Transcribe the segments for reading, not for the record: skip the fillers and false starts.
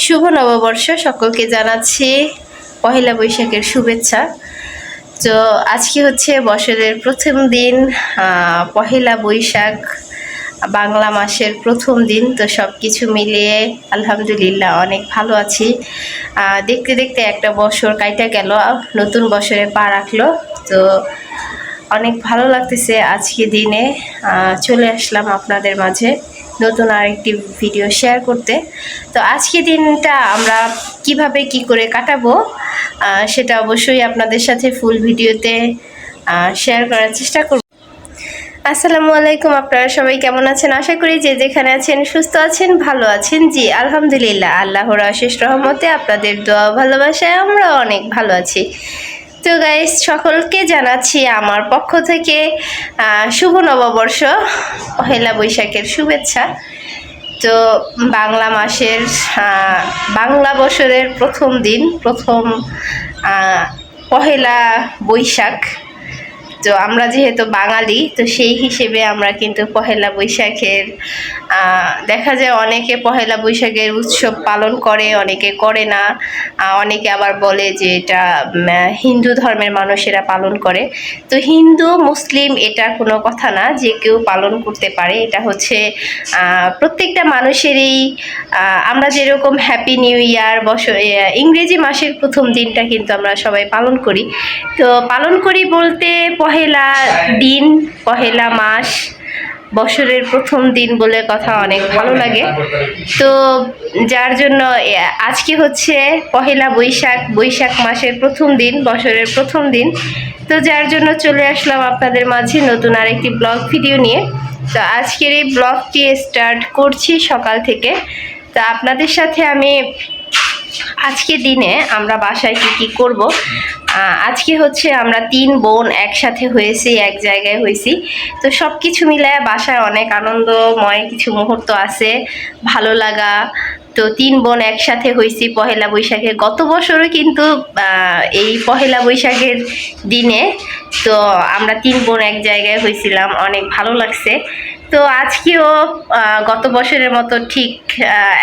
শুভ নববর্ষ সকলকে জানাচ্ছি পহেলা বৈশাখের শুভেচ্ছা। তো আজকে হচ্ছে বছরের প্রথম দিন, পহেলা বৈশাখ, বাংলা মাসের প্রথম দিন। তো সব কিছু মিলিয়ে আলহামদুলিল্লাহ অনেক ভালো আছি। দেখতে দেখতে একটা বছর কাইটা গেল, নতুন বছরে পা রাখলো। তো অনেক ভালো লাগতেছে আজকে দিনে চলে আসলাম আপনাদের মাঝে নতুন আরেকটি ভিডিও শেয়ার করতে। তো আজকে দিনটা আমরা কিভাবে কি করে কাটাবো সেটা অবশ্যই আপনাদের সাথে ফুল ভিডিওতে শেয়ার করার চেষ্টা করব। আসসালামু আলাইকুম, আপনারা সবাই কেমন আছেন? আশা করি যে যেখানে আছেন সুস্থ আছেন, ভালো আছেন। জি আলহামদুলিল্লাহ, আল্লাহর অশেষ রহমতে আপনাদের দোয়া ভালোবাসায় আমরা অনেক ভালো আছি। তো গাইস, সকলকে জানাচ্ছি আমার পক্ষ থেকে শুভ নববর্ষ, পহেলা বৈশাখের শুভেচ্ছা। তো বাংলা মাসের বাংলা বছরের প্রথম দিন, প্রথম পহেলা বৈশাখ। তো আমরা যেহেতু বাঙালি, তো সেই হিসেবে আমরা কিন্তু পহেলা বৈশাখের দেখা যায় অনেকে পহেলা বৈশাখের উৎসব পালন করে, অনেকে করে না। অনেকে আবার বলে যে এটা হিন্দু ধর্মের মানুষেরা পালন করে। তো হিন্দু মুসলিম এটা কোনো কথা না, যে কেউ পালন করতে পারে। এটা হচ্ছে প্রত্যেকটা মানুষেরই, আমরা যেরকম হ্যাপি নিউ ইয়ার ইংরেজি মাসের প্রথম দিনটা কিন্তু আমরা সবাই পালন করি। তো পালন করি বলতে পহেলা দিন, পহেলা মাস, বছরের প্রথম দিন বলে কথা, অনেক ভালো লাগে। তো যার জন্য আজকে হচ্ছে পহেলা বৈশাখ, বৈশাখ মাসের প্রথম দিন, বছরের প্রথম দিন। তো যার জন্য চলে আসলাম আপনাদের মাঝে নতুন আরেকটি ব্লগ ভিডিও নিয়ে। তো আজকের এই ব্লগটি স্টার্ট করছি সকাল থেকে। তো আপনাদের সাথে আমি আজকে দিনে আমরা বাসায় কি করব। আজকে হচ্ছে আমরা 3 বোন একসাথে হয়েছি, এক জায়গায় হয়েছি। তো সব কিছু মিলায় বাসায় অনেক আনন্দময় কিছু মুহূর্ত আছে, ভালো লাগা। তো 3 বোন একসাথে হয়েছি পহেলা বৈশাখে। গত বছরও কিন্তু এই পহেলা বৈশাখের দিনে তো আমরা 3 বোন এক জায়গায় হয়েছিলাম, অনেক ভালো লাগছে। তো আজকেও গত বছরের মতো ঠিক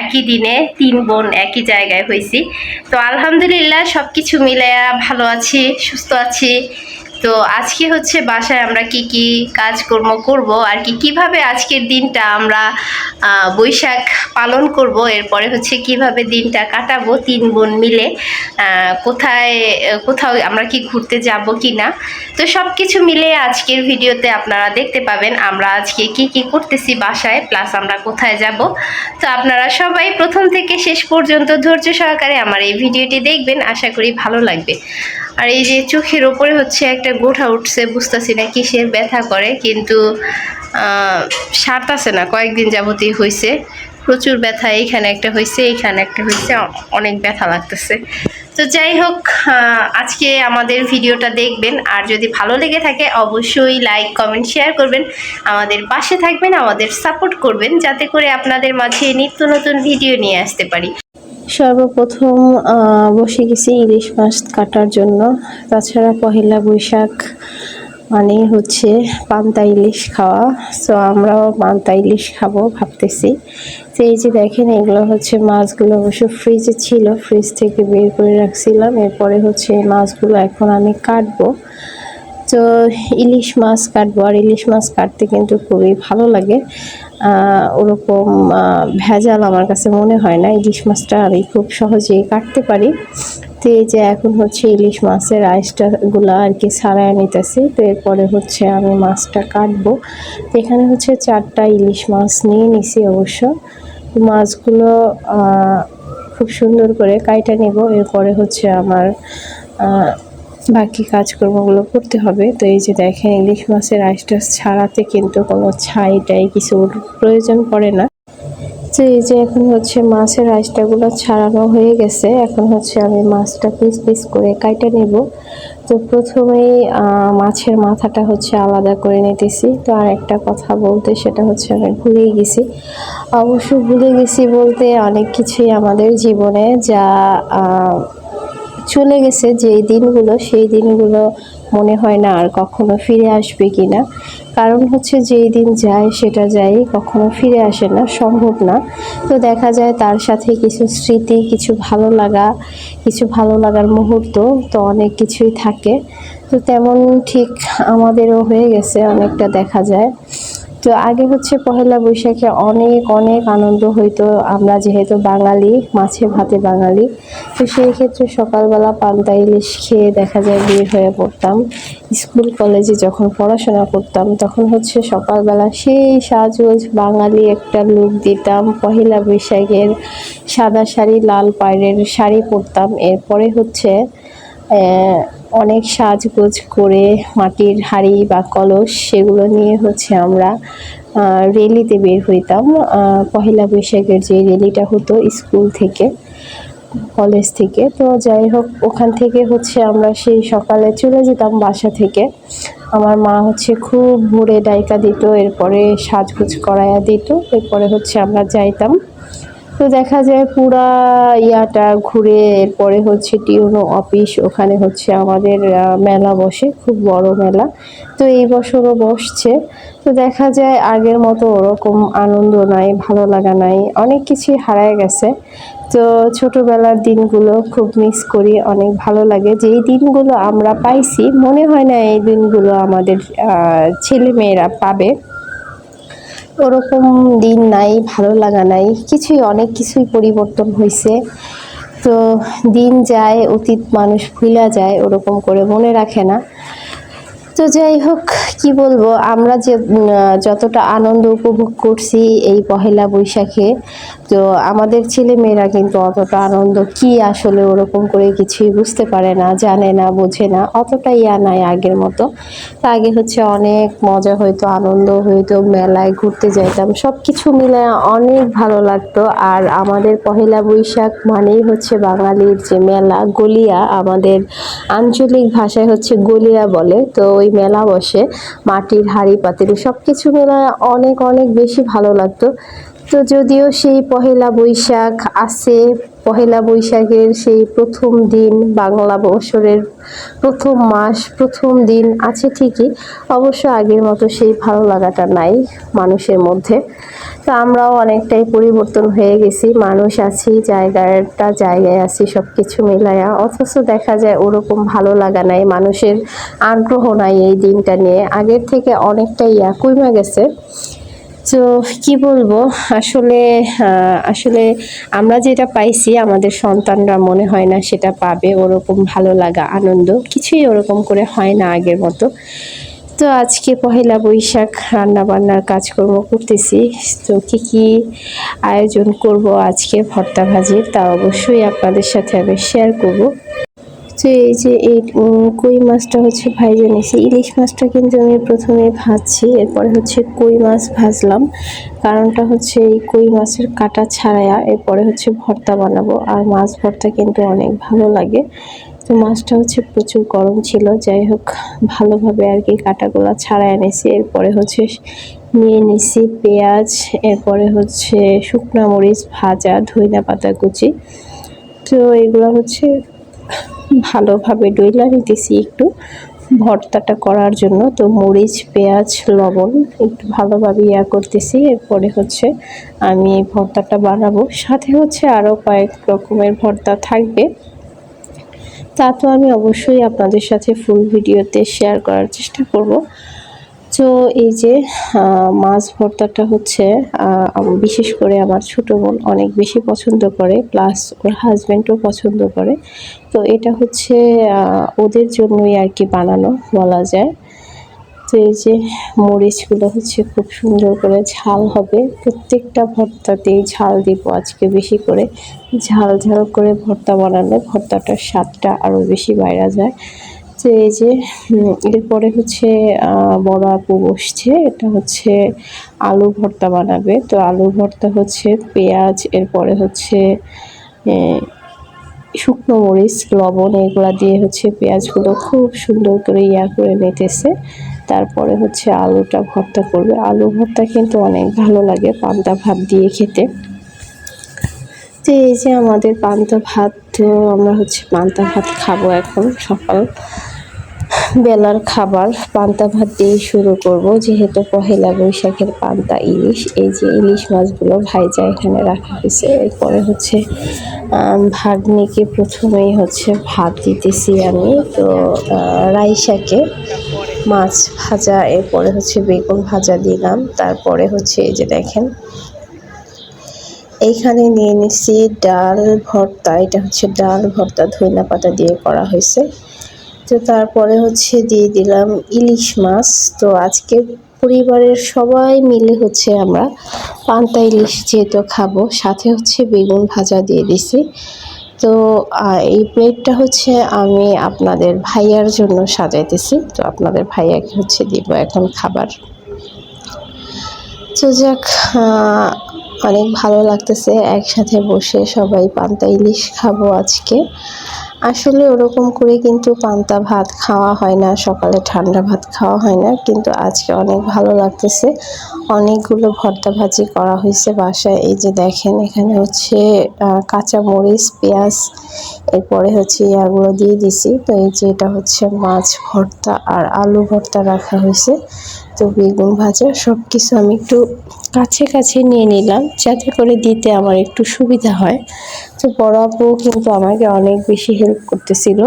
একই দিনে 3 বোন একই জায়গায় হয়েছি। তো আলহামদুলিল্লাহ সব কিছু মিলাইয়া ভালো আছি, সুস্থ আছি। তো আজকে হচ্ছে বাসায় আমরা কি কাজকর্ম করব আর কিভাবে আজকের দিনটা আমরা বৈশাখ পালন করব, এরপরে হচ্ছে কিভাবে দিনটা কাটাবো 3 বোন মিলে, কোথাও আমরা কি ঘুরতে যাব কি না। তো সব কিছু মিলে আজকের ভিডিওতে আপনারা দেখতে পাবেন আমরা আজকে কি করতেছি বাসায়, প্লাস আমরা কোথায় যাব। তো আপনারা সবাই প্রথম থেকে শেষ পর্যন্ত ধৈর্য সহকারে আমার এই ভিডিওটি দেখবেন, আশা করি ভালো লাগবে। আর এই যে চোখের ওপরে হচ্ছে একটা গোঠা উঠছে, বুঝতেছি না কিসের ব্যথা করে, কিন্তু সারতাছে না, কয়েকদিন যাবতই হয়েছে প্রচুর ব্যথা। এইখানে একটা হয়েছে, এইখানে একটা হয়েছে, অনেক ব্যথা লাগতেছে। তো যাই হোক, আজকে আমাদের ভিডিওটা দেখবেন, আর যদি ভালো লেগে থাকে অবশ্যই লাইক কমেন্ট শেয়ার করবেন, আমাদের পাশে থাকবেন, আমাদের সাপোর্ট করবেন, যাতে করে আপনাদের মাঝে নিত্য নতুন ভিডিও নিয়ে আসতে পারি। সর্বপ্রথম বসে গেছি ইলিশ মাছ কাটার জন্য। তাছাড়া পহেলা বৈশাখ মানে হচ্ছে পান্তা ইলিশ খাওয়া, সো আমরাও পান্তা ইলিশ খাবো ভাবতেছি। তো এই যে দেখেন, এগুলো হচ্ছে মাছগুলো অবশ্য ফ্রিজে ছিল, ফ্রিজ থেকে বের করে রাখছিলাম। এরপরে হচ্ছে এই মাছগুলো এখন আমি কাটবো। তো ইলিশ মাছ কাটবো, আর ইলিশ মাছ কাটতে কিন্তু খুবই ভালো লাগে। ওরকম ভেজাল আমার কাছে মনে হয় না, ইলিশ মাছটা আমি খুব সহজেই কাটতে পারি। তো এই যে এখন হচ্ছে ইলিশ মাছের আইসটাগুলো আর কি ছাড়াই নিতেছি। তো এরপরে হচ্ছে আমি মাছটা কাটবো। তো এখানে হচ্ছে 4টা ইলিশ মাছ নিয়ে নিছি অবশ্য। মাছগুলো খুব সুন্দর করে কাইটা নেব, এরপরে হচ্ছে আমার বাকি কাজকর্মগুলো করতে হবে। তো এই যে দেখেন, ইলিশ মাছের আইসটা ছাড়াতে কিন্তু কোনো ছাইটাই কিছুর প্রয়োজন পড়ে না। তো এই যে এখন হচ্ছে মাছের আইসটাগুলো ছাড়ানো হয়ে গেছে, এখন হচ্ছে আমি মাছটা পিস পিস করে কাইটা নেব। তো প্রথমেই মাছের মাথাটা হচ্ছে আলাদা করে নিতেছি। তো আর একটা কথা বলতে, সেটা হচ্ছে আমি ভুলেই গেছি। অবশ্য ভুলে গেছি বলতে অনেক কিছুই আমাদের জীবনে যা চলে গেছে, যেই দিনগুলো সেই দিনগুলো মনে হয় না আর কখনো ফিরে আসবে কিনা। কারণ হচ্ছে যেই দিন যায় সেটা যায়, কখনো ফিরে আসে না, সম্ভব না। তো দেখা যায় তার সাথে কিছু স্মৃতি, কিছু ভালো লাগার মুহূর্ত, তো অনেক কিছুই থাকে। তো তেমন ঠিক আমাদেরও হয়ে গেছে অনেকটা দেখা যায়। তো আগে হচ্ছে পহেলা বৈশাখে অনেক অনেক আনন্দ হইতো। আমরা যেহেতু বাঙালি, মাছে ভাতে বাঙালি, তো সেই ক্ষেত্রে সকালবেলা পান্তা ইলিশ খেয়ে দেখা যায় বের হয়ে পড়তাম। স্কুল কলেজে যখন পড়াশোনা করতাম তখন হচ্ছে সকালবেলা সেই সাজগোজ বাঙালি একটা লুক দিতাম। পহেলা বৈশাখের সাদা শাড়ি, লাল পাড়ের শাড়ি পরতাম। এরপরে হচ্ছে অনেক সাজগোজ করে মাটির হাঁড়ি বা কলস সেগুলো নিয়ে হচ্ছে আমরা রেলিতে বের হইতাম। পহেলা বৈশাখের যে রেলিটা হতো স্কুল থেকে, কলেজ থেকে, তো যাই হোক ওখান থেকে হচ্ছে আমরা সেই সকালে চলে যেতাম বাসা থেকে। আমার মা হচ্ছে খুব ভোরে ডাইকা দিত, এরপরে সাজগোজ করাইয়া দিত, এরপরে হচ্ছে আমরা যাইতাম। তো দেখা যায় পুরা ইয়াটা ঘুরে এরপরে হচ্ছে টিউনো অফিস, ওখানে হচ্ছে আমাদের মেলা বসে, খুব বড় মেলা। তো এই বছরও বসছে। তো দেখা যায় আগের মতো ওরকম আনন্দ নাই, ভালো লাগা নাই, অনেক কিছুই হারায় গেছে। তো ছোটবেলার দিনগুলো খুব মিস করি, অনেক ভালো লাগে। যেই দিনগুলো আমরা পাইছি মনে হয় না এই দিনগুলো আমাদের ছেলে মেয়েরা পাবে। ওরকম দিন নাই, ভালো লাগা নাই, অনেক কিছুই পরিবর্তন হয়েছে। তো দিন যায়, অতীত মানুষ ভুলা যায়, ওরকম করে মনে রাখে না। তো যাই হোক, কি বলবো, আমরা যে যতটা আনন্দ উপভোগ করছি এই পহেলা বৈশাখে, তো আমাদের ছেলে মেয়েরা কিন্তু অতটা আনন্দ কি আসলে ওরকম করে কিছুই বুঝতে পারে না, জানে না, বোঝে না, অতটা ইয়া নাই আগের মতো। তো আগে হচ্ছে অনেক মজা হইতো, আনন্দ হইতো, মেলায় ঘুরতে যাইতাম, সব কিছু মিলে অনেক ভালো লাগতো। আর আমাদের পহেলা বৈশাখ মানেই হচ্ছে বাঙালির যে মেলা, গলিয়া, আমাদের আঞ্চলিক ভাষায় হচ্ছে গলিয়া বলে। তো ওই মেলা বসে, মাটির হাঁড়ি পাতিল সব কিছু মিলে অনেক অনেক বেশি ভালো লাগতো। তো যদিও সেই পহেলা বৈশাখ আছে, পহেলা বৈশাখের সেই প্রথম দিন, বাংলা বছরের প্রথম মাস, প্রথম দিন আছে ঠিকই, অবশ্য আগের মতো সেই ভালো লাগাটা নাই মানুষের মধ্যে। তো আমরাও অনেকটাই পরিবর্তন হয়ে গেছি, মানুষ আছি, জায়গায় আছি, সব কিছু মিলায়া, অথচ দেখা যায় ওরকম ভালো লাগা নাই, মানুষের আগ্রহ নাই এই দিনটা নিয়ে, আগের থেকে অনেকটাই কমে গেছে। তো কি বলবো, আসলে আমরা যেটা পাইছি আমাদের সন্তানরা মনে হয় না সেটা পাবে, ওরকম ভালো লাগা, আনন্দ কিছুই ওরকম করে হয় না আগের মতো। তো আজকে পহেলা বৈশাখ, রান্না বান্নার কাজকর্ম করতেছি। তো কি আয়োজন করব আজকে ভর্তা ভাজির, তা অবশ্যই আপনাদের সাথে আমি শেয়ার করব। তো এই যে এই কই মাছটা হচ্ছে ভাইজে নিয়েছি। ইলিশ মাছটা কিন্তু আমি প্রথমে ভাজছি, এরপরে হচ্ছে কই মাছ ভাজলাম। কারণটা হচ্ছে এই কই মাছের কাঁটা ছাড়াইয়া এরপরে হচ্ছে ভর্তা বানাবো। আর মাছ ভর্তা কিন্তু অনেক ভালো লাগে। তো মাছটা হচ্ছে প্রচুর গরম ছিল, যাই হোক ভালোভাবে আর কি কাঁটাগুলো ছাড়াই এনেছি। এরপরে হচ্ছে নিয়ে নিছি পেঁয়াজ, এরপরে হচ্ছে শুকনা মরিচ ভাজা, ধইনা পাতা কুচি। তো এগুলো হচ্ছে ভালোভাবে ডইলা নিতেছি একটু ভর্তাটা করার জন্য। তো মরিচ, পেঁয়াজ, লবণ একটু ভালোভাবে করতেছি। এরপরে হচ্ছে আমি এই ভর্তাটা বানাবো, সাথে হচ্ছে আরও কয়েক রকমের ভর্তা থাকবে, তা তো আমি অবশ্যই আপনাদের সাথে ফুল ভিডিওতে শেয়ার করার চেষ্টা করব। তো এই যে মাছ ভর্তাটা হচ্ছে বিশেষ করে আমার ছোট বোন অনেক বেশি পছন্দ করে, প্লাস ওর হাজব্যান্ডও পছন্দ করে। তো এটা হচ্ছে ওদের জন্যই আর কি বানানো বলা যায়। তো এই যে মরিচগুলো হচ্ছে খুব সুন্দর করে ঝাল হবে, প্রত্যেকটা ভর্তাতেই ঝাল দিব আজকে বেশি করে। ঝাল ঝাল করে ভর্তা বানালে ভর্তাটার স্বাদটা আরও বেশি বাইরা যায়। তো এই যে এরপরে হচ্ছে বড় আপু বসছে, এটা হচ্ছে আলু ভর্তা বানাবে। তো আলু ভর্তা হচ্ছে পেঁয়াজ, এরপরে হচ্ছে শুকনো মরিচ, লবণ এগুলা দিয়ে হচ্ছে পেঁয়াজগুলো খুব সুন্দর করে করে নিতেছে। তারপরে হচ্ছে আলুটা ভর্তা করবে। আলু ভর্তা কিন্তু অনেক ভালো লাগে পান্তা ভাত দিয়ে খেতে। তো এই যে আমাদের পান্তা ভাত, তো আমরা হচ্ছে পান্তা ভাত খাবো এখন সকাল বেলার খাবার পান্তা ভাত দিয়ে শুরু করব, যেহেতু পহেলা বৈশাখের পান্তা ইলিশ। এই যে ইলিশ মাছগুলো ভাইজা এখানে রাখা হয়েছে। এরপরে হচ্ছে ভাগ্নিকে প্রথমেই হচ্ছে ভাত দিতেছি আমি। তো রাইসাকে মাছ ভাজা, এরপরে হচ্ছে বেগুন ভাজা দিলাম। তারপরে হচ্ছে এই যে দেখেন এইখানে নিয়ে নিচ্ছি ডাল ভর্তা। এটা হচ্ছে ডাল ভর্তা ধনিয়া পাতা দিয়ে করা হয়েছে। তো তারপরে হচ্ছে দিয়ে দিলাম ইলিশ মাছ। তো আজকে পরিবারের সবাই মিলে হচ্ছে আমরা পান্তা ইলিশ যেহেতু খাবো, সাথে হচ্ছে বেগুন ভাজা দিয়ে দিছি। তো এই প্লেটটা হচ্ছে আমি আপনাদের ভাইয়ার জন্য সাজাইতেছি। তো আপনাদের ভাইয়াকে হচ্ছে দিব এখন খাবার। তো যাক, অনেক ভালো লাগতেছে একসাথে বসে সবাই পান্তা ইলিশ খাবো আজকে। আসলে ওরকম করে কিন্তু পান্তা ভাত খাওয়া হয় না, সকালে ঠান্ডা ভাত খাওয়া হয় না, কিন্তু আজকে অনেক ভালো লাগতেছে। অনেকগুলো ভর্তা ভাজি করা হয়েছে বাসায়। এই যে দেখেন এখানে হচ্ছে কাঁচা মরিচ, পেঁয়াজ, এরপরে হচ্ছে ইয়াগুলো দিয়ে দিছি। তো এই যে এটা হচ্ছে মাছ ভর্তা আর আলু ভর্তা রাখা হয়েছে। তো বেগুন ভাজা সব কিছু আমি একটু কাছে কাছে নিয়ে নিলাম, যাতে করে দিতে আমার একটু সুবিধা হয়। তো বড় আপু কিন্তু আমাকে অনেক বেশি হেল্প করতেছিল।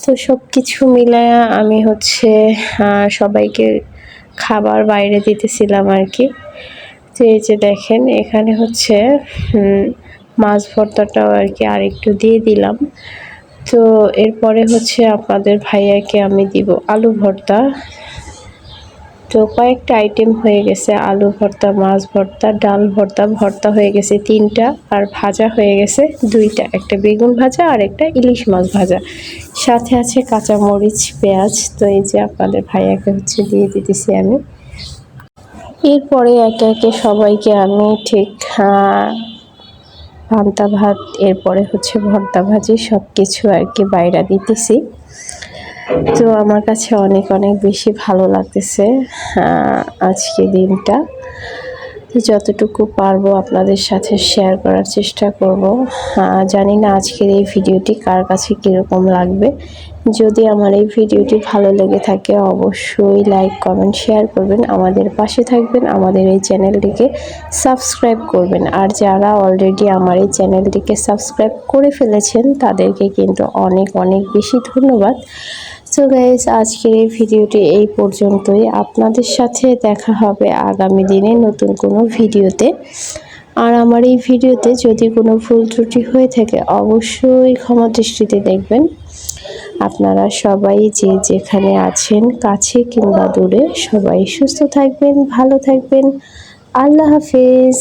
তো সব কিছু মিলায়া আমি হচ্ছে সবাইকে খাবার বাইরে দিতেছিলাম আর কি। তো এই যে দেখেন এখানে হচ্ছে মাছ ভর্তাটাও আর কি আরেকটু দিয়ে দিলাম। তো এরপরে হচ্ছে আপনাদের ভাইয়াকে আমি দিব আলু ভর্তা। তো কয়েকটা আইটেম হয়ে গেছে, আলু ভর্তা, মাছ ভর্তা, ডাল ভর্তা, ভর্তা হয়ে গেছে 3টা, আর ভাজা হয়ে গেছে 2টা, একটা বেগুন ভাজা আর একটা ইলিশ মাছ ভাজা, সাথে আছে কাঁচা মরিচ, পেঁয়াজ। তো এই যে আপনাদের ভাইয়াকে হচ্ছে দিয়ে দিতেছি আমি। এরপরে একে একে সবাইকে আমি ঠিক পান্তা ভাত, এরপরে হচ্ছে ভর্তা ভাজি সব কিছু আর কি বাইরা দিতেছি। তো আমার কাছে অনেক অনেক বেশি ভালো লাগতেছে আজকে দিনটা। যতটুকু পারবো আপনাদের সাথে শেয়ার করার চেষ্টা করব। জানি না আজকের এই ভিডিওটি কার কাছে কীরকম লাগবে। যদি আমার এই ভিডিওটি ভালো লেগে থাকে অবশ্যই লাইক, কমেন্ট, শেয়ার করবেন, আমাদের পাশে থাকবেন, আমাদের এই চ্যানেলটিকে সাবস্ক্রাইব করবেন। আর যারা অলরেডি আমার এই চ্যানেলটিকে সাবস্ক্রাইব করে ফেলেছেন তাদেরকে কিন্তু অনেক অনেক বেশি ধন্যবাদ। সো গাইস, আজকের এই ভিডিওটি এই পর্যন্তই। আপনাদের সাথে দেখা হবে আগামী দিনে নতুন কোনো ভিডিওতে। আর আমার এই ভিডিওতে যদি কোনো ভুল ত্রুটি হয়ে থাকে অবশ্যই ক্ষমা দৃষ্টিতে দেখবেন। আপনারা সবাই যে যেখানে আছেন, কাছে কিংবা দূরে, সবাই সুস্থ থাকবেন, ভালো থাকবেন। আল্লাহ হাফেজ।